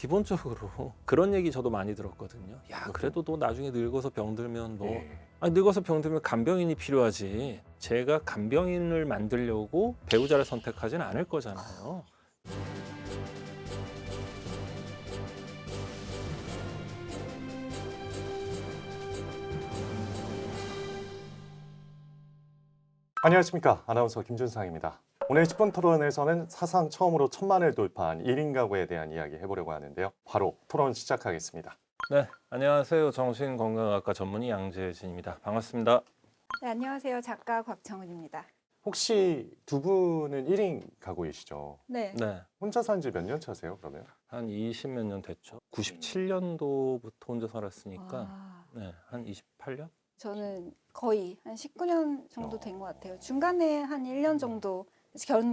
기본적으로 그런 얘기 저도 많이 들었거든요. 야, 그래도 너 나중에 늙어서 병들면 너 예. 아니, 늙어서 병들면 간병인이 필요하지. 제가 간병인을 만들려고 배우자를 선택하진 않을 거잖아요. 안녕하십니까. 아나운서 김준상입니다. 오늘 10분 토론에서는 사상 처음으로 1000만을 돌파한 1인 가구에 대한 이야기 해보려고 하는데요. 바로 토론 시작하겠습니다. 네, 안녕하세요. 정신건강학과 전문의 양재진입니다. 반갑습니다. 네, 안녕하세요. 작가 곽정은입니다. 혹시 두 분은 1인 가구이시죠? 네. 네, 혼자 산 지 몇 년 차세요, 그러면? 한 20몇 년 됐죠. 97년도부터 혼자 살았으니까 와, 네, 한 28년? 저는 거의 한 19년 정도 된 것 같아요. 중간에 한 1년 정도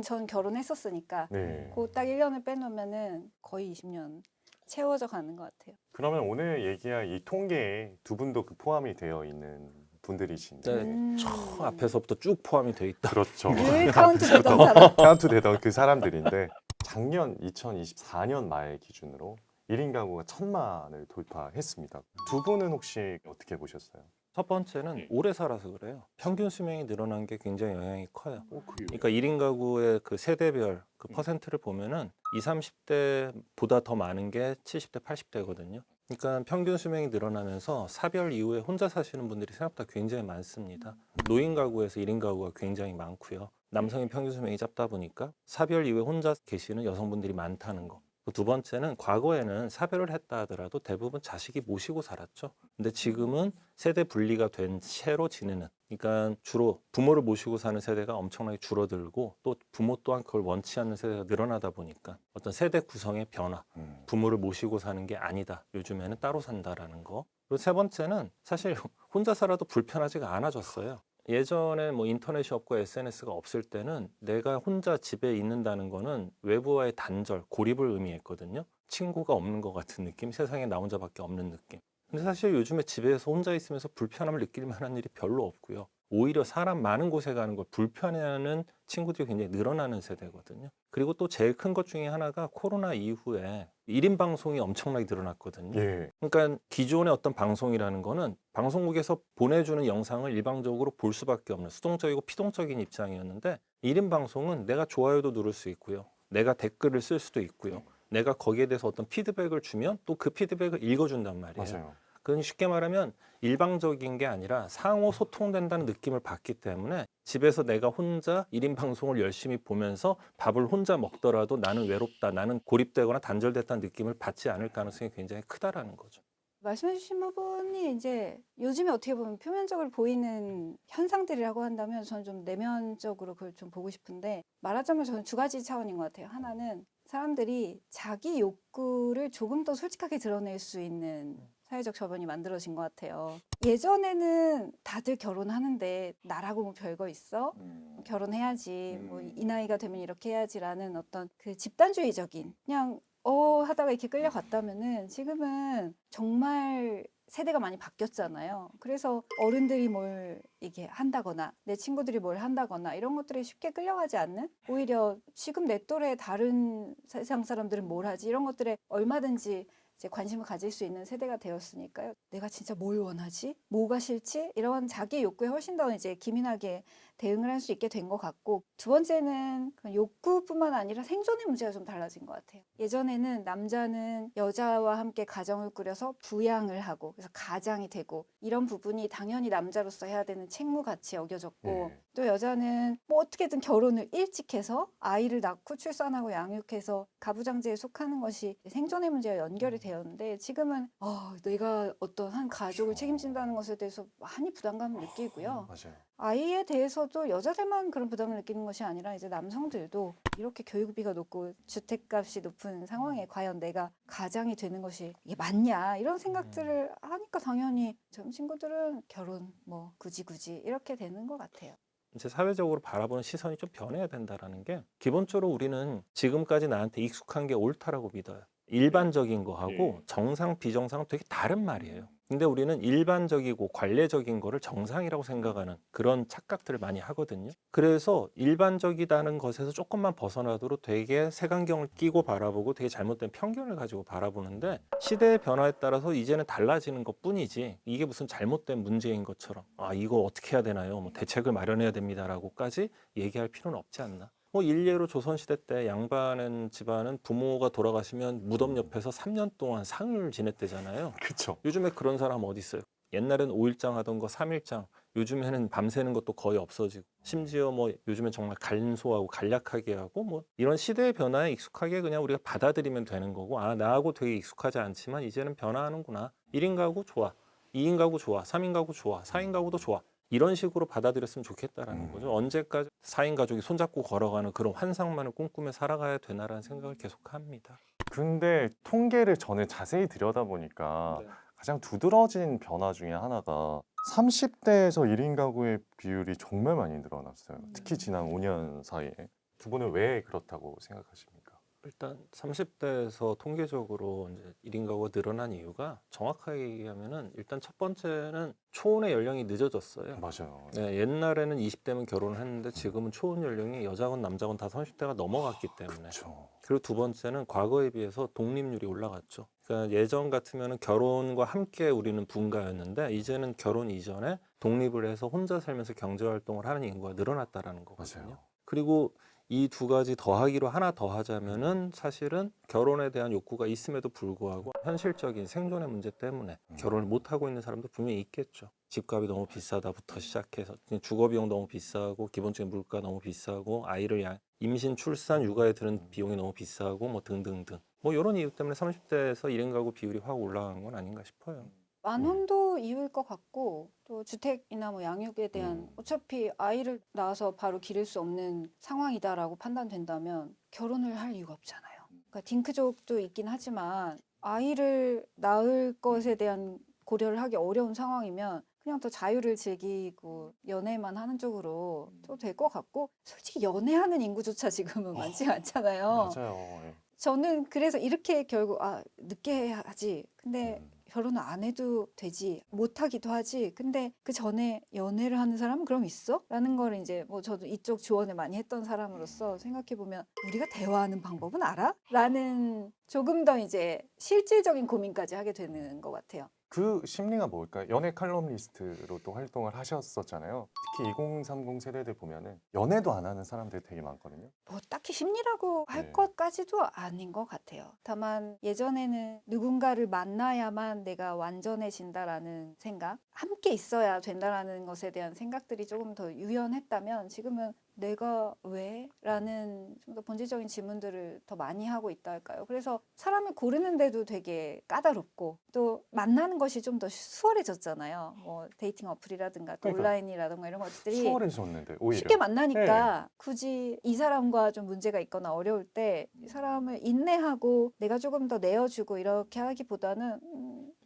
전 결혼했었으니까 네. 그 딱 1년을 빼놓으면은 거의 20년 채워져 가는 것 같아요. 그러면 오늘 얘기할 이 통계에 두 분도 그 포함이 되어 있는 분들이신데. 네. 저 앞에서부터 쭉 포함이 돼 있다. 그렇죠. 늘 카운트 되던 사람. 카운트 되던 그 사람들인데 작년 2024년 말 기준으로 1인 가구가 1000만을 돌파했습니다. 두 분은 혹시 어떻게 보셨어요? 첫 번째는 오래 살아서 그래요. 평균 수명이 늘어난 게 굉장히 영향이 커요. 그래요? 그러니까 1인 가구의 그 세대별 그 퍼센트를 보면은 20, 30대보다 더 많은 게 70대, 80대거든요. 그러니까 평균 수명이 늘어나면서 사별 이후에 혼자 사시는 분들이 생각보다 굉장히 많습니다. 노인 가구에서 1인 가구가 굉장히 많고요. 남성의 평균 수명이 짧다 보니까 사별 이후에 혼자 계시는 여성분들이 많다는 거. 두 번째는 과거에는 사별을 했다 하더라도 대부분 자식이 모시고 살았죠. 근데 지금은 세대 분리가 된 채로 지내는, 그러니까 주로 부모를 모시고 사는 세대가 엄청나게 줄어들고 또 부모 또한 그걸 원치 않는 세대가 늘어나다 보니까 어떤 세대 구성의 변화, 부모를 모시고 사는 게 아니다. 요즘에는 따로 산다라는 거. 그리고 세 번째는 사실 혼자 살아도 불편하지가 않아졌어요. 예전에 뭐 인터넷이 없고 SNS가 없을 때는 내가 혼자 집에 있는다는 거는 외부와의 단절, 고립을 의미했거든요. 친구가 없는 것 같은 느낌, 세상에 나 혼자밖에 없는 느낌. 근데 사실 요즘에 집에서 혼자 있으면서 불편함을 느낄 만한 일이 별로 없고요. 오히려 사람 많은 곳에 가는 걸 불편해하는 친구들이 굉장히 늘어나는 세대거든요. 그리고 또 제일 큰 것 중에 하나가 코로나 이후에 1인 방송이 엄청나게 늘어났거든요. 예. 그러니까 기존의 어떤 방송이라는 거는 방송국에서 보내주는 영상을 일방적으로 볼 수밖에 없는 수동적이고 피동적인 입장이었는데 1인 방송은 내가 좋아요도 누를 수 있고요. 내가 댓글을 쓸 수도 있고요. 내가 거기에 대해서 어떤 피드백을 주면 또 그 피드백을 읽어준단 말이에요. 맞아요. 그건 쉽게 말하면 일방적인 게 아니라 상호 소통된다는 느낌을 받기 때문에 집에서 내가 혼자 1인 방송을 열심히 보면서 밥을 혼자 먹더라도 나는 외롭다, 나는 고립되거나 단절됐다는 느낌을 받지 않을 가능성이 굉장히 크다라는 거죠. 말씀해주신 부분이 이제 요즘에 어떻게 보면 표면적으로 보이는 현상들이라고 한다면 저는 좀 내면적으로 그걸 좀 보고 싶은데 말하자면 저는 두 가지 차원인 것 같아요. 하나는 사람들이 자기 욕구를 조금 더 솔직하게 드러낼 수 있는 사회적 저변이 만들어진 것 같아요. 예전에는 다들 결혼하는데 나라고 뭐 별거 있어? 결혼해야지, 뭐 이 나이가 되면 이렇게 해야지라는 어떤 그 집단주의적인 그냥 하다가 이렇게 끌려갔다면은 지금은 정말 세대가 많이 바뀌었잖아요. 그래서 어른들이 뭘 이게 한다거나 내 친구들이 뭘 한다거나 이런 것들에 쉽게 끌려가지 않는 오히려 지금 내 또래 다른 세상 사람들은 뭘 하지 이런 것들에 얼마든지 이제 관심을 가질 수 있는 세대가 되었으니까요. 내가 진짜 뭘 원하지? 뭐가 싫지? 이런 자기 욕구에 훨씬 더 이제 기민하게 대응을 할 수 있게 된 것 같고 두 번째는 욕구뿐만 아니라 생존의 문제가 좀 달라진 것 같아요. 예전에는 남자는 여자와 함께 가정을 꾸려서 부양을 하고 그래서 가장이 되고 이런 부분이 당연히 남자로서 해야 되는 책무같이 여겨졌고 네. 또 여자는 뭐 어떻게든 결혼을 일찍 해서 아이를 낳고 출산하고 양육해서 가부장제에 속하는 것이 생존의 문제와 연결이 되었는데 지금은 내가 어떤 한 가족을 책임진다는 것에 대해서 많이 부담감을 느끼고요. 맞아요. 아이에 대해서도 여자들만 그런 부담을 느끼는 것이 아니라 이제 남성들도 이렇게 교육비가 높고 주택값이 높은 상황에 과연 내가 가장이 되는 것이 이게 맞냐 이런 생각들을 하니까 당연히 젊은 친구들은 결혼 뭐 굳이 이렇게 되는 것 같아요. 이제 사회적으로 바라보는 시선이 좀 변해야 된다라는 게 기본적으로 우리는 지금까지 나한테 익숙한 게 옳다라고 믿어요. 일반적인 거하고 정상, 비정상은 되게 다른 말이에요. 근데 우리는 일반적이고 관례적인 거를 정상이라고 생각하는 그런 착각들을 많이 하거든요. 그래서 일반적이다는 것에서 조금만 벗어나도록 되게 색안경을 끼고 바라보고 되게 잘못된 편견을 가지고 바라보는데, 시대의 변화에 따라서 이제는 달라지는 것뿐이지 이게 무슨 잘못된 문제인 것처럼 이거 어떻게 해야 되나요? 뭐 대책을 마련해야 됩니다라고까지 얘기할 필요는 없지 않나. 뭐 일례로 조선시대 때 양반 집안은 부모가 돌아가시면 무덤 옆에서 3년 동안 상을 지냈대잖아요. 그렇죠. 요즘에 그런 사람 어디 있어요? 옛날엔 5일장 하던 거 3일장, 요즘에는 밤새는 것도 거의 없어지고, 심지어 뭐 요즘엔 정말 간소하고 간략하게 하고, 뭐 이런 시대의 변화에 익숙하게 그냥 우리가 받아들이면 되는 거고, 나하고 되게 익숙하지 않지만 이제는 변화하는구나. 1인 가구 좋아, 2인 가구 좋아, 3인 가구 좋아, 4인 가구도 좋아. 이런 식으로 받아들였으면 좋겠다라는 거죠. 언제까지 4인 가족이 손잡고 걸어가는 그런 환상만을 꿈꾸며 살아가야 되나라는 생각을 계속합니다. 근데 통계를 저는 자세히 들여다보니까 가장 두드러진 변화 중에 하나가 30대에서 1인 가구의 비율이 정말 많이 늘어났어요. 특히 지난 5년 사이에. 두 분은 왜 그렇다고 생각하십니까? 일단 30대에서 통계적으로 이제 1인 가구가 늘어난 이유가 정확하게 얘기하면은, 일단 첫 번째는 초혼의 연령이 늦어졌어요. 맞아요. 네, 옛날에는 20대면 결혼을 했는데 지금은 초혼 연령이 여자건 남자건 다 30대가 넘어갔기 때문에. 그렇죠. 그리고 두 번째는 과거에 비해서 독립률이 올라갔죠. 그러니까 예전 같으면 결혼과 함께 우리는 분가였는데, 이제는 결혼 이전에 독립을 해서 혼자 살면서 경제활동을 하는 인구가 늘어났다라는 거거든요. 맞아요. 그리고 이 두 가지 더하기로 하나 더 하자면은, 사실은 결혼에 대한 욕구가 있음에도 불구하고 현실적인 생존의 문제 때문에 결혼을 못 하고 있는 사람도 분명히 있겠죠. 집값이 너무 비싸다부터 시작해서 주거 비용 너무 비싸고, 기본적인 물가 너무 비싸고, 아이를 임신, 출산, 육아에 드는 비용이 너무 비싸고, 뭐 등등등. 뭐 이런 이유 때문에 30대에서 1인 가구 비율이 확 올라간 건 아닌가 싶어요. 만혼도 이유일 것 같고, 또 주택이나 뭐 양육에 대한, 어차피 아이를 낳아서 바로 기를 수 없는 상황이다라고 판단된다면 결혼을 할 이유가 없잖아요. 그러니까 딩크족도 있긴 하지만 아이를 낳을 것에 대한 고려를 하기 어려운 상황이면 그냥 더 자유를 즐기고 연애만 하는 쪽으로 또 될 것 같고, 솔직히 연애하는 인구조차 지금은 많지가 않잖아요. 맞아요. 예. 저는 그래서 이렇게 결국 늦게 하지. 근데 결혼을 안 해도 되지. 못 하기도 하지. 근데 그 전에 연애를 하는 사람은 그럼 있어? 라는 거를 이제 뭐 저도 이쪽 조언을 많이 했던 사람으로서 생각해 보면, 우리가 대화하는 방법은 알아? 라는 조금 더 이제 실질적인 고민까지 하게 되는 것 같아요. 그 심리가 뭘까요? 연애 칼럼니스트로 또 활동을 하셨었잖아요. 특히 2030 세대들 보면은 연애도 안 하는 사람들이 되게 많거든요. 뭐 딱히 심리라고 할 네. 것까지도 아닌 것 같아요. 다만 예전에는 누군가를 만나야만 내가 완전해진다라는 생각, 함께 있어야 된다라는 것에 대한 생각들이 조금 더 유연했다면, 지금은 내가 왜? 라는 좀 더 본질적인 질문들을 더 많이 하고 있다 할까요? 그래서 사람을 고르는데도 되게 까다롭고, 또 만나는 것이 좀 더 수월해졌잖아요. 뭐 데이팅 어플이라든가 또 그러니까요. 온라인이라든가 이런 것들이 수월해졌는데 오히려. 쉽게 만나니까 굳이 이 사람과 좀 문제가 있거나 어려울 때 이 사람을 인내하고 내가 조금 더 내어주고 이렇게 하기보다는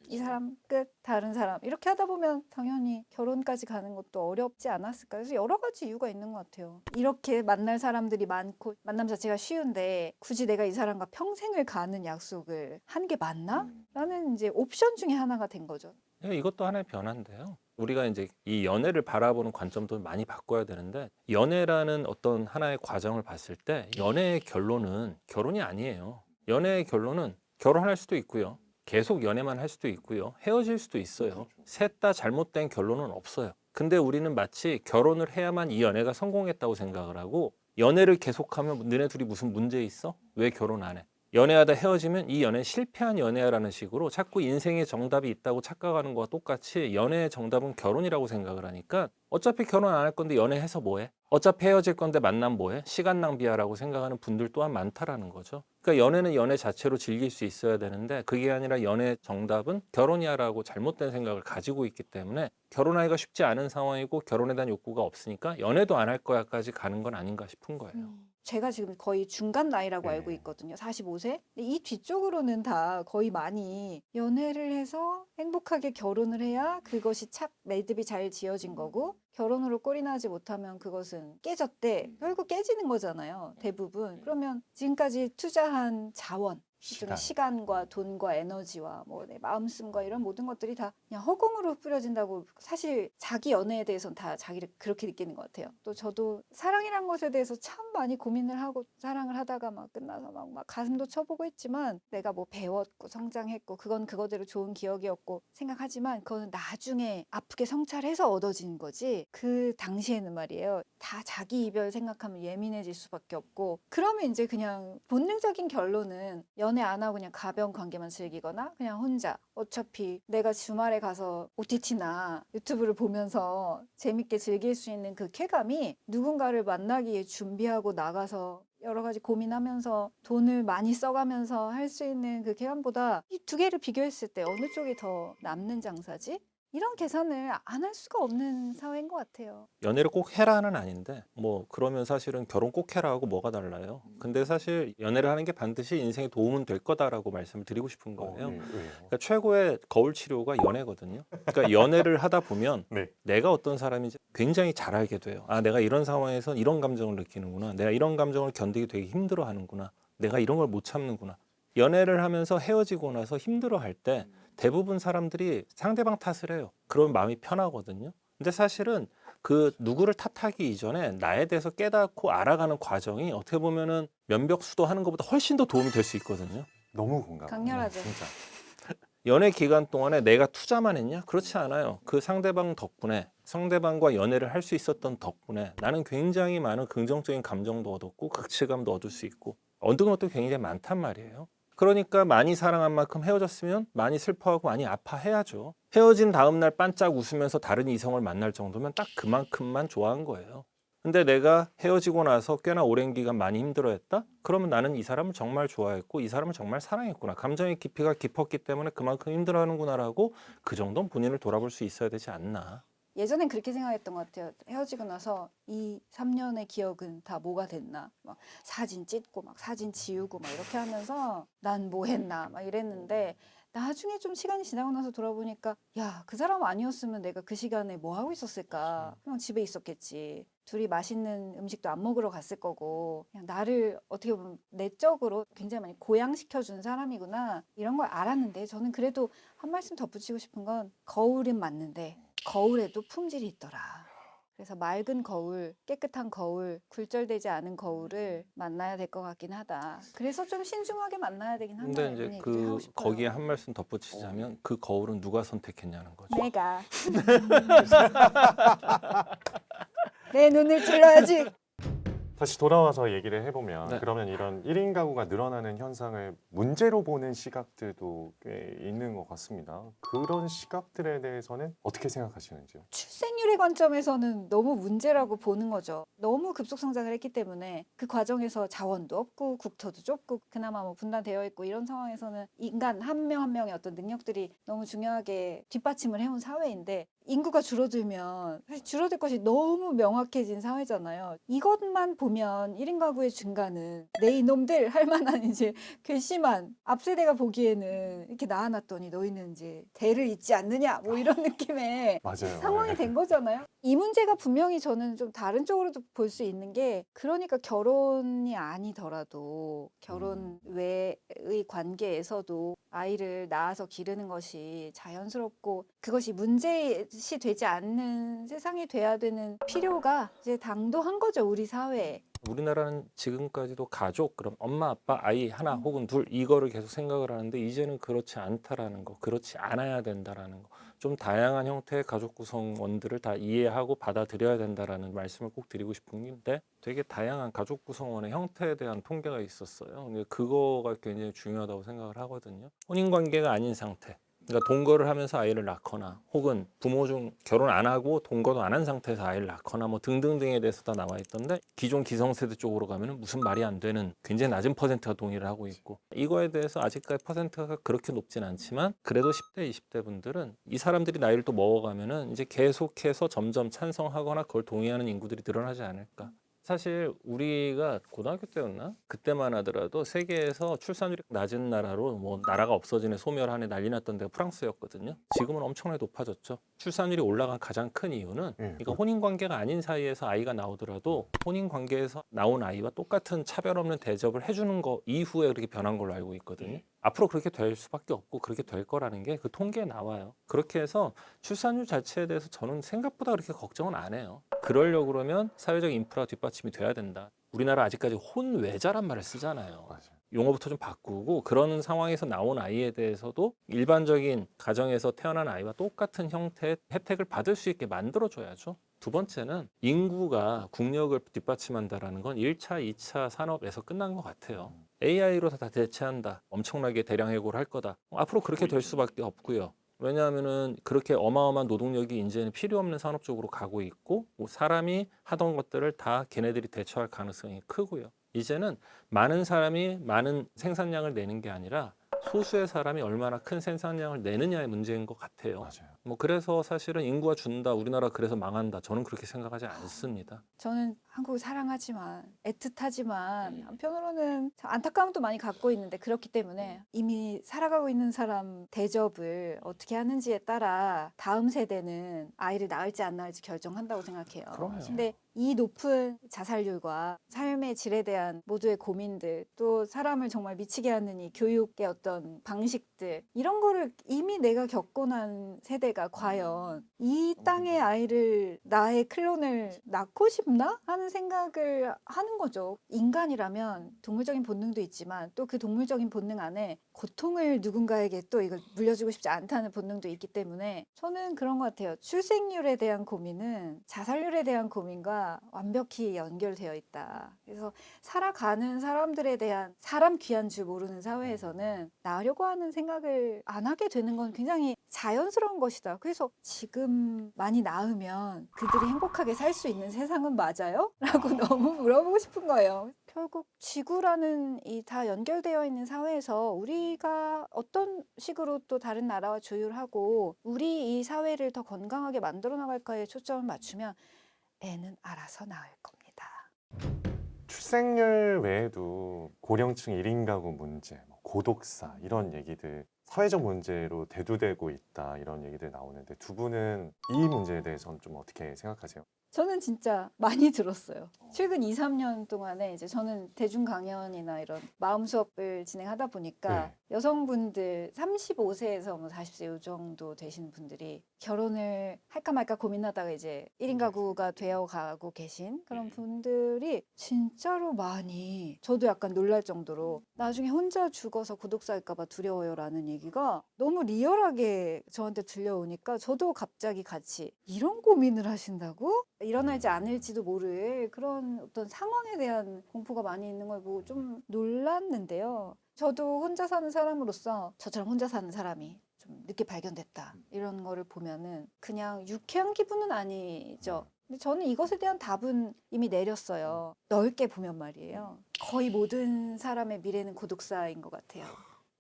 이 사람 끝, 다른 사람 이렇게 하다 보면 당연히 결혼까지 가는 것도 어렵지 않았을까요? 그래서 여러 가지 이유가 있는 것 같아요. 이렇게 만날 사람들이 많고 만남 자체가 쉬운데 굳이 내가 이 사람과 평생을 가는 약속을 한 게 맞나? 라는 이제 옵션 중에 하나가 된 거죠. 이것도 하나의 변화인데요. 우리가 이제 이 연애를 바라보는 관점도 많이 바꿔야 되는데, 연애라는 어떤 하나의 과정을 봤을 때 연애의 결론은 결혼이 아니에요. 연애의 결론은 결혼할 수도 있고요, 계속 연애만 할 수도 있고요, 헤어질 수도 있어요. 셋 다 잘못된 결론은 없어요. 근데 우리는 마치 결혼을 해야만 이 연애가 성공했다고 생각을 하고, 연애를 계속하면 너네 둘이 무슨 문제 있어? 왜 결혼 안 해? 연애하다 헤어지면 이 연애 실패한 연애야라는 식으로 자꾸 인생의 정답이 있다고 착각하는 거와 똑같이, 연애의 정답은 결혼이라고 생각을 하니까 어차피 결혼 안 할 건데 연애해서 뭐해? 어차피 헤어질 건데 만남 뭐해? 시간 낭비야라고 생각하는 분들 또한 많다라는 거죠. 그러니까 연애는 연애 자체로 즐길 수 있어야 되는데, 그게 아니라 연애 정답은 결혼이야라고 잘못된 생각을 가지고 있기 때문에 결혼하기가 쉽지 않은 상황이고, 결혼에 대한 욕구가 없으니까 연애도 안 할 거야까지 가는 건 아닌가 싶은 거예요. 제가 지금 거의 중간 나이라고 네. 알고 있거든요. 45세? 근데 이 뒤쪽으로는 다 거의 많이 연애를 해서 행복하게 결혼을 해야 그것이 착 매듭이 잘 지어진 거고, 결혼으로 꼴이 나지 못하면 그것은 깨졌대. 결국 깨지는 거잖아요. 대부분. 그러면 지금까지 투자한 자원, 일종의 시간과 돈과 에너지와 뭐 내 마음씀과 이런 모든 것들이 다 그냥 허공으로 뿌려진다고 사실 자기 연애에 대해서는 다 자기를 그렇게 느끼는 것 같아요. 또 저도 사랑이란 것에 대해서 참 많이 고민을 하고 사랑을 하다가 막 끝나서 막 가슴도 쳐보고 했지만 내가 뭐 배웠고 성장했고 그건 그거대로 좋은 기억이었고 생각하지만 그거는 나중에 아프게 성찰해서 얻어지는 거지 그 당시에는 말이에요. 다 자기 이별 생각하면 예민해질 수밖에 없고 그러면 이제 그냥 본능적인 결론은 연애 안 하고 그냥 가벼운 관계만 즐기거나 그냥 혼자 어차피 내가 주말에 가서 OTT나 유튜브를 보면서 재밌게 즐길 수 있는 그 쾌감이 누군가를 만나기 위해 준비하고 나가서 여러 가지 고민하면서 돈을 많이 써가면서 할 수 있는 그 쾌감보다 이 두 개를 비교했을 때 어느 쪽이 더 남는 장사지? 이런 계산을 안 할 수가 없는 사회인 것 같아요. 연애를 꼭 해라는 아닌데 뭐 그러면 사실은 결혼 꼭 해라하고 뭐가 달라요. 근데 사실 연애를 하는 게 반드시 인생에 도움은 될 거다라고 말씀을 드리고 싶은 거예요. 네, 왜요? 그러니까 최고의 거울 치료가 연애거든요. 그러니까 연애를 하다 보면 네. 내가 어떤 사람인지 굉장히 잘 알게 돼요. 아, 내가 이런 상황에선 이런 감정을 느끼는구나. 내가 이런 감정을 견디기 되게 힘들어 하는구나. 내가 이런 걸 못 참는구나. 연애를 하면서 헤어지고 나서 힘들어 할 때 대부분 사람들이 상대방 탓을 해요. 그러면 마음이 편하거든요. 근데 사실은 그 누구를 탓하기 이전에 나에 대해서 깨닫고 알아가는 과정이 어떻게 보면은 면벽수도 하는 것보다 훨씬 더 도움이 될 수 있거든요. 너무 공감. 강렬하죠. 진짜. 연애 기간 동안에 내가 투자만 했냐? 그렇지 않아요. 그 상대방 덕분에 상대방과 연애를 할 수 있었던 덕분에 나는 굉장히 많은 긍정적인 감정도 얻었고 극치감도 얻을 수 있고 얻은 것도 굉장히 많단 말이에요. 그러니까 많이 사랑한 만큼 헤어졌으면 많이 슬퍼하고 많이 아파해야죠. 헤어진 다음 날 반짝 웃으면서 다른 이성을 만날 정도면 딱 그만큼만 좋아한 거예요. 근데 내가 헤어지고 나서 꽤나 오랜 기간 많이 힘들어했다? 그러면 나는 이 사람을 정말 좋아했고 이 사람을 정말 사랑했구나. 감정의 깊이가 깊었기 때문에 그만큼 힘들어하는구나라고 그 정도는 본인을 돌아볼 수 있어야 되지 않나. 예전엔 그렇게 생각했던 것 같아요. 헤어지고 나서 이 3년의 기억은 다 뭐가 됐나. 막 사진 찍고 막 사진 지우고 막 이렇게 하면서 난 뭐 했나 막 이랬는데 나중에 좀 시간이 지나고 나서 돌아보니까 야, 그 사람 아니었으면 내가 그 시간에 뭐 하고 있었을까. 그냥 집에 있었겠지. 둘이 맛있는 음식도 안 먹으러 갔을 거고 그냥 나를 어떻게 보면 내적으로 굉장히 많이 고양시켜준 사람이구나 이런 걸 알았는데 저는 그래도 한 말씀 덧붙이고 싶은 건 거울은 맞는데 거울에도 품질이 있더라. 그래서 맑은 거울, 깨끗한 거울, 굴절되지 않은 거울을 만나야 될 것 같긴 하다. 그래서 좀 신중하게 만나야 되긴 한다. 근데 이런 이제 얘기를 그 하고 싶어요. 거기에 한 말씀 덧붙이자면 그 거울은 누가 선택했냐는 거죠. 내가 내 눈을 찔러야지. 다시 돌아와서 얘기를 해보면 네. 그러면 이런 1인 가구가 늘어나는 현상을 문제로 보는 시각들도 꽤 있는 것 같습니다. 그런 시각들에 대해서는 어떻게 생각하시는지요? 출생률의 관점에서는 너무 문제라고 보는 거죠. 너무 급속성장을 했기 때문에 그 과정에서 자원도 없고 국토도 좁고 그나마 뭐 분단되어 있고 이런 상황에서는 인간 한 명 한 명의 어떤 능력들이 너무 중요하게 뒷받침을 해온 사회인데 인구가 줄어들면 사실 줄어들 것이 너무 명확해진 사회잖아요. 이것만 보면 1인 가구의 증가는 내 이놈들 할 만한 이제 괘씸한 앞세대가 보기에는 이렇게 낳아놨더니 너희는 이제 대를 잇지 않느냐 뭐 이런 느낌의 맞아요. 상황이 된 거잖아요. 이 문제가 분명히 저는 좀 다른 쪽으로도 볼 수 있는 게 그러니까 결혼이 아니더라도 결혼 외의 관계에서도 아이를 낳아서 기르는 것이 자연스럽고 그것이 문제시 되지 않는 세상이 돼야 되는 필요가 이제 당도한 거죠, 우리 사회에. 우리나라는 지금까지도 가족, 그럼 엄마, 아빠, 아이 하나 혹은 둘 이거를 계속 생각을 하는데 이제는 그렇지 않다라는 거, 그렇지 않아야 된다라는 거, 좀 다양한 형태의 가족 구성원들을 다 이해하고 받아들여야 된다라는 말씀을 꼭 드리고 싶은 건데 되게 다양한 가족 구성원의 형태에 대한 통계가 있었어요. 근데 그거가 굉장히 중요하다고 생각을 하거든요. 혼인 관계가 아닌 상태. 그러니까 동거를 하면서 아이를 낳거나 혹은 부모 중 결혼 안 하고 동거도 안 한 상태에서 아이를 낳거나 뭐 등등등에 대해서 다 나와 있던데 기존 기성세대 쪽으로 가면은 무슨 말이 안 되는 굉장히 낮은 퍼센트가 동의를 하고 있고 이거에 대해서 아직까지 퍼센트가 그렇게 높진 않지만 그래도 10대, 20대 분들은 이 사람들이 나이를 또 먹어가면은 이제 계속해서 점점 찬성하거나 그걸 동의하는 인구들이 늘어나지 않을까. 사실 우리가 고등학교 때였나? 그때만 하더라도 세계에서 출산율이 낮은 나라로 뭐 나라가 없어지네 소멸하네 난리 났던 데가 프랑스였거든요. 지금은 엄청나게 높아졌죠. 출산율이 올라간 가장 큰 이유는 그러니까 혼인 관계가 아닌 사이에서 아이가 나오더라도 혼인 관계에서 나온 아이와 똑같은 차별 없는 대접을 해주는 거 이후에 그렇게 변한 걸로 알고 있거든요. 앞으로 그렇게 될 수밖에 없고 그렇게 될 거라는 게 그 통계에 나와요. 그렇게 해서 출산율 자체에 대해서 저는 생각보다 그렇게 걱정은 안 해요. 그러려고 그러면 사회적 인프라 뒷받침이 돼야 된다. 우리나라 아직까지 혼외자란 말을 쓰잖아요. 맞아요. 용어부터 좀 바꾸고 그런 상황에서 나온 아이에 대해서도 일반적인 가정에서 태어난 아이와 똑같은 형태의 혜택을 받을 수 있게 만들어줘야죠. 두 번째는 인구가 국력을 뒷받침한다라는 건 1차, 2차 산업에서 끝난 것 같아요. AI로 다 대체한다. 엄청나게 대량 해고를 할 거다. 앞으로 그렇게 될 수밖에 없고요. 왜냐하면은 그렇게 어마어마한 노동력이 이제는 필요 없는 산업 쪽으로 가고 있고 사람이 하던 것들을 다 걔네들이 대처할 가능성이 크고요. 이제는 많은 사람이 많은 생산량을 내는 게 아니라 소수의 사람이 얼마나 큰 생산량을 내느냐의 문제인 것 같아요. 맞아요. 뭐 그래서 사실은 인구가 준다, 우리나라 그래서 망한다. 저는 그렇게 생각하지 않습니다. 저는 한국을 사랑하지만 애틋하지만 한편으로는 참 안타까움도 많이 갖고 있는데 그렇기 때문에 이미 살아가고 있는 사람 대접을 어떻게 하는지에 따라 다음 세대는 아이를 낳을지 안 낳을지 결정한다고 생각해요. 그럼요. 근데 이 높은 자살률과 삶의 질에 대한 모두의 고민들 또 사람을 정말 미치게 하는 이 교육의 어떤 방식들 이런 거를 이미 내가 겪고 난 세대가 과연 이 땅의 아이를 나의 클론을 낳고 싶나 하는 생각을 하는 거죠. 인간이라면 동물적인 본능도 있지만 또 그 동물적인 본능 안에 고통을 누군가에게 또 이걸 물려주고 싶지 않다는 본능도 있기 때문에 저는 그런 것 같아요. 출생률에 대한 고민은 자살률에 대한 고민과 완벽히 연결되어 있다. 그래서 살아가는 사람들에 대한 사람 귀한 줄 모르는 사회에서는 낳으려고 하는 생각을 안 하게 되는 건 굉장히 자연스러운 것이다. 그래서 지금 많이 낳으면 그들이 행복하게 살 수 있는 세상은 맞아요? 라고 너무 물어보고 싶은 거예요. 결국 지구라는 이 다 연결되어 있는 사회에서 우리가 어떤 식으로 또 다른 나라와 조율하고 우리 이 사회를 더 건강하게 만들어 나갈까에 초점을 맞추면 애는 알아서 나을 겁니다. 출생률 외에도 고령층 1인 가구 문제, 뭐 고독사 이런 얘기들 사회적 문제로 대두되고 있다 이런 얘기들 나오는데 두 분은 이 문제에 대해서는 좀 어떻게 생각하세요? 저는 진짜 많이 들었어요. 최근 2, 3년 동안에 이제 저는 대중 강연이나 이런 마음 수업을 진행하다 보니까 네. 여성분들 35세에서 뭐 40세 요 정도 되시는 분들이 결혼을 할까 말까 고민하다가 이제 1인 가구가 되어 가고 계신 그런 분들이 진짜로 많이 저도 약간 놀랄 정도로 나중에 혼자 죽어서 고독사할까 봐 두려워요라는 얘기가 너무 리얼하게 저한테 들려오니까 저도 갑자기 같이 이런 고민을 하신다고? 일어나지 않을지도 모를 그런 어떤 상황에 대한 공포가 많이 있는 걸 보고 좀 놀랐는데요. 저도 혼자 사는 사람으로서 저처럼 혼자 사는 사람이 좀 늦게 발견됐다 이런 거를 보면은 그냥 유쾌한 기분은 아니죠. 근데 저는 이것에 대한 답은 이미 내렸어요. 넓게 보면 말이에요. 거의 모든 사람의 미래는 고독사인 것 같아요.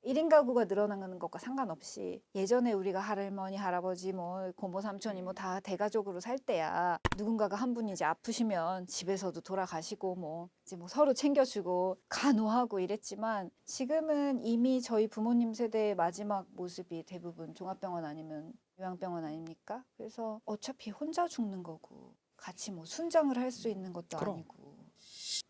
1인 가구가 늘어나는 것과 상관없이 예전에 우리가 할머니, 할아버지, 뭐 고모, 삼촌이 뭐 다 대가족으로 살 때야 누군가가 한 분이 이제 아프시면 집에서도 돌아가시고 뭐 이제 뭐 서로 챙겨주고 간호하고 이랬지만 지금은 이미 저희 부모님 세대의 마지막 모습이 대부분 종합병원 아니면 요양병원 아닙니까? 그래서 어차피 혼자 죽는 거고 같이 뭐 순장을 할 수 있는 것도 그럼. 아니고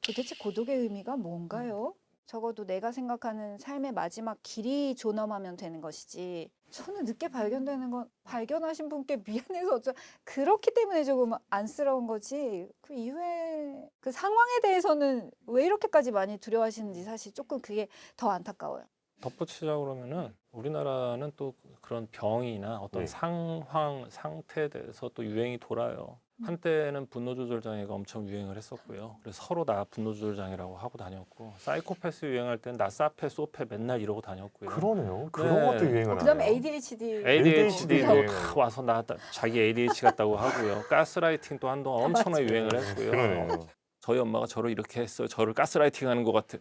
도대체 고독의 의미가 뭔가요? 적어도 내가 생각하는 삶의 마지막 길이 존엄하면 되는 것이지 저는 늦게 발견되는 건 발견하신 분께 미안해서 그렇기 때문에 조금 안쓰러운 거지 그 이후에 그 상황에 대해서는 왜 이렇게까지 많이 두려워하시는지 사실 조금 그게 더 안타까워요. 덧붙이자고 그러면은 우리나라는 또 그런 병이나 어떤 네. 상황, 상태에 대해서 또 유행이 돌아요. 한때는 분노조절장애가 엄청 유행을 했었고요. 그래서 서로 다 분노조절장애라고 하고 다녔고 사이코패스 유행할 때는 나 사페, 소페 맨날 이러고 다녔고요. 그러니까 그런 네. 것도 유행을 그다음에 하네요. ADHD ADHD도 네. 다 와서 나 자기 ADHD 같다고 하고요. 가스라이팅도 한동안 엄청나게 유행을 했고요. 그러네요. 저희 엄마가 저를 이렇게 했어요. 저를 가스라이팅하는 것 같아.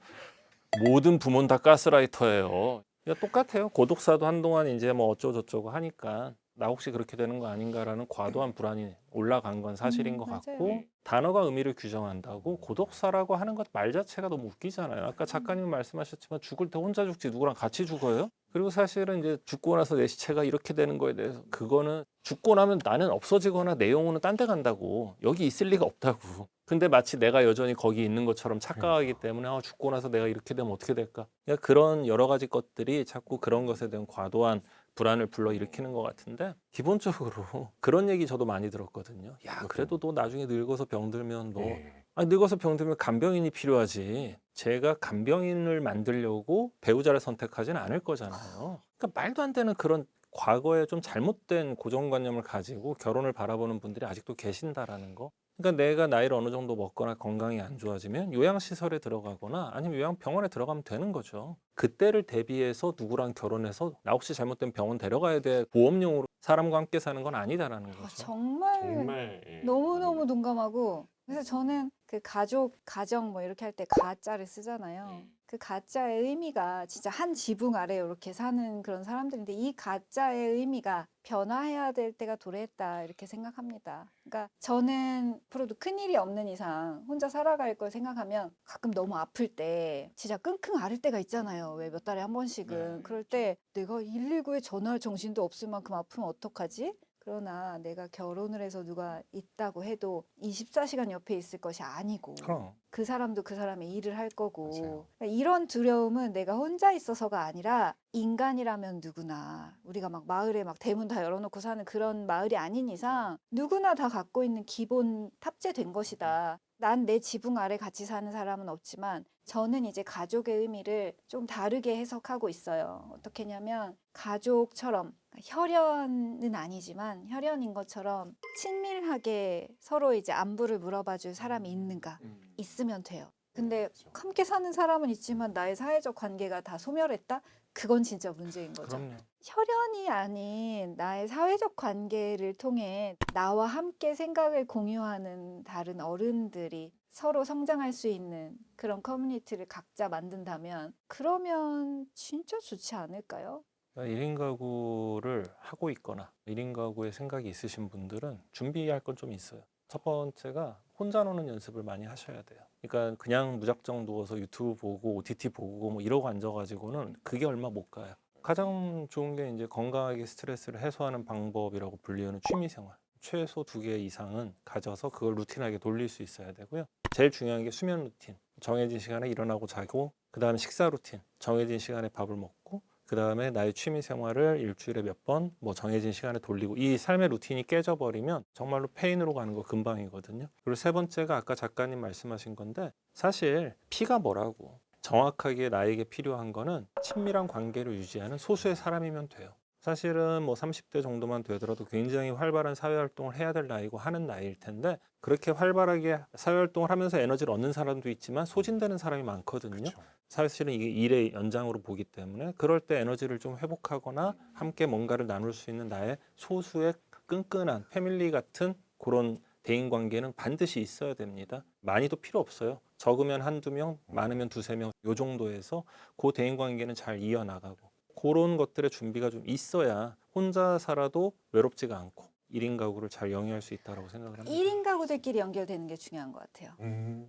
모든 부모는 다 가스라이터예요. 그러니까 똑같아요. 고독사도 한동안 이제 뭐 어쩌고저쩌고 하니까 나 혹시 그렇게 되는 거 아닌가라는 과도한 불안이 올라간 건 사실인 것 맞아요. 같고 단어가 의미를 규정한다고 고독사라고 하는 것 말 자체가 너무 웃기잖아요. 아까 작가님 말씀하셨지만 죽을 때 혼자 죽지 누구랑 같이 죽어요? 그리고 사실은 이제 죽고 나서 내 시체가 이렇게 되는 거에 대해서 그거는 죽고 나면 나는 없어지거나 내 영혼은 딴 데 간다고 여기 있을 리가 없다고. 근데 마치 내가 여전히 거기 있는 것처럼 착각하기 때문에 죽고 나서 내가 이렇게 되면 어떻게 될까? 그러니까 그런 여러 가지 것들이 자꾸 그런 것에 대한 과도한 불안을 불러일으키는 것 같은데 기본적으로 그런 얘기 저도 많이 들었거든요. 야 그래도 너 나중에 늙어서 병들면 너 예. 아니 늙어서 병들면 간병인이 필요하지. 제가 간병인을 만들려고 배우자를 선택하지는 않을 거잖아요. 그러니까 말도 안 되는 그런 과거에 좀 잘못된 고정관념을 가지고 결혼을 바라보는 분들이 아직도 계신다라는 거. 그러니까 내가 나이를 어느 정도 먹거나 건강이 안 좋아지면 요양시설에 들어가거나 아니면 요양병원에 들어가면 되는 거죠. 그때를 대비해서 누구랑 결혼해서 나 혹시 잘못된 병원 데려가야 돼 보험용으로 사람과 함께 사는 건 아니다라는 거죠. 정말 예, 너무너무 동감하고 그래서 저는 그 가족, 가정 뭐 이렇게 할 때 가짜를 쓰잖아요. 그 가짜의 의미가 진짜 한 지붕 아래 이렇게 사는 그런 사람들인데 이 가짜의 의미가 변화해야 될 때가 도래했다 이렇게 생각합니다. 그러니까 저는 앞으로도 큰일이 없는 이상 혼자 살아갈 걸 생각하면 가끔 너무 아플 때 진짜 끙끙 앓을 때가 있잖아요. 왜 몇 달에 한 번씩은. 그럴 때 내가 119에 전화할 정신도 없을 만큼 아프면 어떡하지? 그러나 내가 결혼을 해서 누가 있다고 해도 24시간 옆에 있을 것이 아니고 그럼. 그 사람도 그 사람의 일을 할 거고 맞아요. 그러니까 이런 두려움은 내가 혼자 있어서가 아니라 인간이라면 누구나 우리가 막 마을에 막 대문 다 열어놓고 사는 그런 마을이 아닌 이상 누구나 다 갖고 있는 기본 탑재된 것이다. 난 내 지붕 아래 같이 사는 사람은 없지만 저는 이제 가족의 의미를 좀 다르게 해석하고 있어요. 어떻게 냐면 가족처럼 혈연은 아니지만 혈연인 것처럼 친밀하게 서로 이제 안부를 물어봐 줄 사람이 있는가? 있으면 돼요. 근데 함께 사는 사람은 있지만 나의 사회적 관계가 다 소멸했다? 그건 진짜 문제인 거죠. 그럼요. 혈연이 아닌 나의 사회적 관계를 통해 나와 함께 생각을 공유하는 다른 어른들이 서로 성장할 수 있는 그런 커뮤니티를 각자 만든다면 그러면 진짜 좋지 않을까요? 1인 가구를 하고 있거나 1인 가구의 생각이 있으신 분들은 준비할 건 좀 있어요. 첫 번째가 혼자 노는 연습을 많이 하셔야 돼요. 그러니까 그냥 무작정 누워서 유튜브 보고 OTT 보고 뭐 이러고 앉아가지고는 그게 얼마 못 가요. 가장 좋은 게 이제 건강하게 스트레스를 해소하는 방법이라고 불리우는 취미 생활. 최소 2개 이상은 가져서 그걸 루틴하게 돌릴 수 있어야 되고요. 제일 중요한 게 수면 루틴. 정해진 시간에 일어나고 자고, 그 다음에 식사 루틴. 정해진 시간에 밥을 먹고, 그 다음에 나의 취미 생활을 일주일에 몇 번 뭐 정해진 시간에 돌리고 이 삶의 루틴이 깨져버리면 정말로 페인으로 가는 거 금방이거든요. 그리고 세 번째가 아까 작가님 말씀하신 건데 사실 피가 뭐라고 정확하게 나에게 필요한 거는 친밀한 관계를 유지하는 소수의 사람이면 돼요. 사실은 뭐 30대 정도만 되더라도 굉장히 활발한 사회활동을 해야 될 나이고 하는 나이일 텐데 그렇게 활발하게 사회활동을 하면서 에너지를 얻는 사람도 있지만 소진되는 사람이 많거든요. 그렇죠. 사실은 이게 일의 연장으로 보기 때문에 그럴 때 에너지를 좀 회복하거나 함께 뭔가를 나눌 수 있는 나의 소수의 끈끈한 패밀리 같은 그런 대인관계는 반드시 있어야 됩니다. 많이도 필요 없어요. 적으면 한두 명, 많으면 두세 명, 요 정도에서 그 대인관계는 잘 이어나가고 그런 것들의 준비가 좀 있어야 혼자 살아도 외롭지가 않고 1인 가구를 잘 영위할 수 있다고 생각을 합니다. 1인 가구들끼리 연결되는 게 중요한 것 같아요. 음.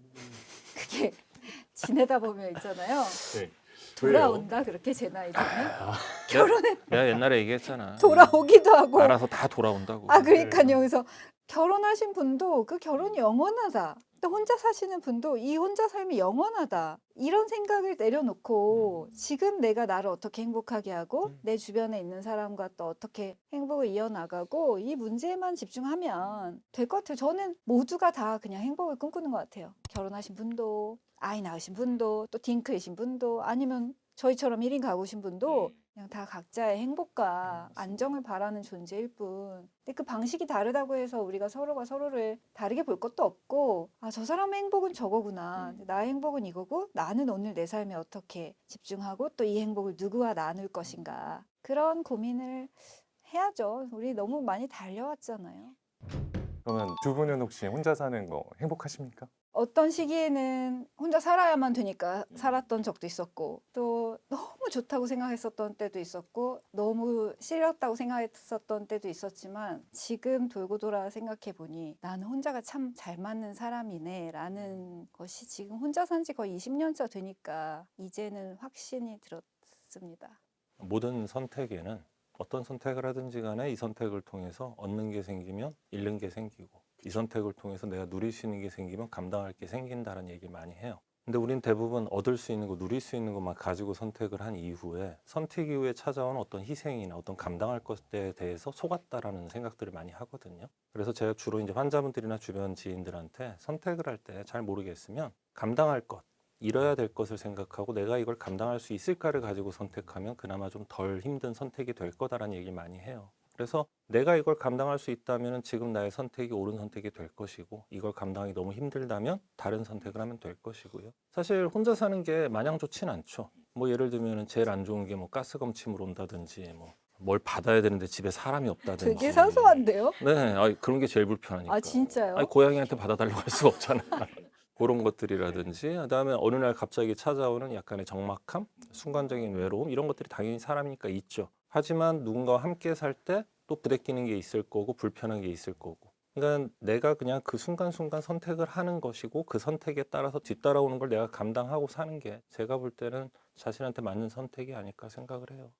그게 지내다 보면 있잖아요. 네. 돌아온다 그렇게 제 나이 되면 결혼해 내가 옛날에 얘기했잖아. 돌아오기도 하고 알아서 다 돌아온다고. 아 그러니까요. 그래서 결혼하신 분도 그 결혼이 영원하다. 또 혼자 사시는 분도 이 혼자 삶이 영원하다. 이런 생각을 내려놓고 지금 내가 나를 어떻게 행복하게 하고 내 주변에 있는 사람과 또 어떻게 행복을 이어나가고 이 문제에만 집중하면 될 것 같아요. 저는 모두가 다 그냥 행복을 꿈꾸는 것 같아요. 결혼하신 분도 아이 낳으신 분도 또 딩크이신 분도 아니면 저희처럼 1인 가구신 분도 그냥 다 각자의 행복과 안정을 바라는 존재일 뿐. 근데 그 방식이 다르다고 해서 우리가 서로가 서로를 다르게 볼 것도 없고, 아, 저 사람의 행복은 저거구나. 나의 행복은 이거고, 나는 오늘 내 삶에 어떻게 집중하고 또 이 행복을 누구와 나눌 것인가. 그런 고민을 해야죠. 우리 너무 많이 달려왔잖아요. 그러면 두 분은 혹시 혼자 사는 거 행복하십니까? 어떤 시기에는 혼자 살아야만 되니까 살았던 적도 있었고 또 너무 좋다고 생각했었던 때도 있었고 너무 싫었다고 생각했었던 때도 있었지만 지금 돌고 돌아 생각해 보니 나는 혼자가 참 잘 맞는 사람이네 라는 것이 지금 혼자 산 지 거의 20년차 되니까 이제는 확신이 들었습니다. 모든 선택에는 어떤 선택을 하든지 간에 이 선택을 통해서 얻는 게 생기면 잃는 게 생기고 이 선택을 통해서 내가 누릴 수 있는 게 생기면 감당할 게 생긴다는 얘기 많이 해요. 근데 우린 대부분 얻을 수 있는 거, 누릴 수 있는 것만 가지고 선택을 한 이후에 선택 이후에 찾아오는 어떤 희생이나 어떤 감당할 것에 대해서 속았다라는 생각들을 많이 하거든요. 그래서 제가 주로 이제 환자분들이나 주변 지인들한테 선택을 할 때 잘 모르겠으면 감당할 것, 잃어야 될 것을 생각하고 내가 이걸 감당할 수 있을까를 가지고 선택하면 그나마 좀 덜 힘든 선택이 될 거다라는 얘기를 많이 해요. 그래서 내가 이걸 감당할 수 있다면 지금 나의 선택이 옳은 선택이 될 것이고 이걸 감당하기 너무 힘들다면 다른 선택을 하면 될 것이고요. 사실 혼자 사는 게 마냥 좋진 않죠. 뭐 예를 들면 제일 안 좋은 게 뭐 가스검침을 온다든지 뭐 뭘 받아야 되는데 집에 사람이 없다든지. 되게 사소한데요? 네, 그런 게 제일 불편하니까. 아 진짜요? 고양이한테 받아달라고 할 수가 없잖아요. 그런 것들이라든지 그다음에 어느 날 갑자기 찾아오는 약간의 적막함, 순간적인 외로움 이런 것들이 당연히 사람이니까 있죠. 하지만 누군가와 함께 살 때 또 부대끼는 게 있을 거고 불편한 게 있을 거고. 그러니까 내가 그냥 그 순간순간 선택을 하는 것이고 그 선택에 따라서 뒤따라오는 걸 내가 감당하고 사는 게 제가 볼 때는 자신한테 맞는 선택이 아닐까 생각을 해요.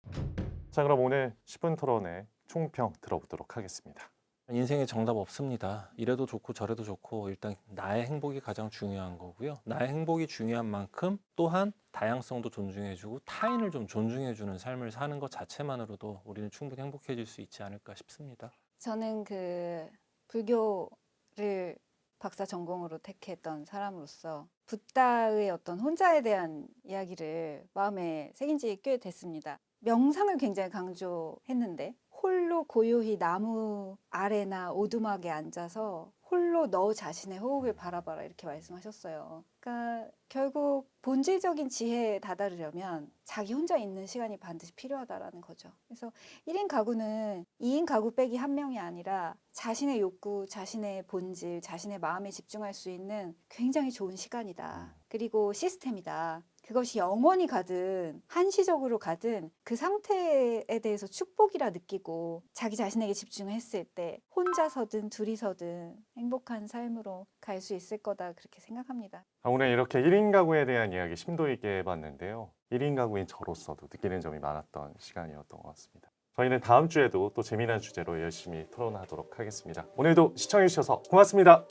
자, 그럼 오늘 10분 토론의 총평 들어보도록 하겠습니다. 인생에 정답 없습니다. 이래도 좋고 저래도 좋고 일단 나의 행복이 가장 중요한 거고요. 나의 행복이 중요한 만큼 또한 다양성도 존중해주고 타인을 좀 존중해주는 삶을 사는 것 자체만으로도 우리는 충분히 행복해질 수 있지 않을까 싶습니다. 저는 그 불교를 박사 전공으로 택했던 사람으로서 붓다의 어떤 혼자에 대한 이야기를 마음에 새긴 지 꽤 됐습니다. 명상을 굉장히 강조했는데 홀로 고요히 나무 아래나 오두막에 앉아서 홀로 너 자신의 호흡을 바라봐라 이렇게 말씀하셨어요. 그러니까 결국 본질적인 지혜에 다다르려면 자기 혼자 있는 시간이 반드시 필요하다라는 거죠. 그래서 1인 가구는 2인 가구 빼기 1명이 아니라 자신의 욕구, 자신의 본질, 자신의 마음에 집중할 수 있는 굉장히 좋은 시간이다. 그리고 시스템이다. 그것이 영원히 가든 한시적으로 가든 그 상태에 대해서 축복이라 느끼고 자기 자신에게 집중했을 때 혼자서든 둘이서든 행복한 삶으로 갈 수 있을 거다 그렇게 생각합니다. 오늘 이렇게 1인 가구에 대한 이야기 심도 있게 해봤는데요. 1인 가구인 저로서도 느끼는 점이 많았던 시간이었던 것 같습니다. 저희는 다음 주에도 또 재미난 주제로 열심히 토론하도록 하겠습니다. 오늘도 시청해주셔서 고맙습니다.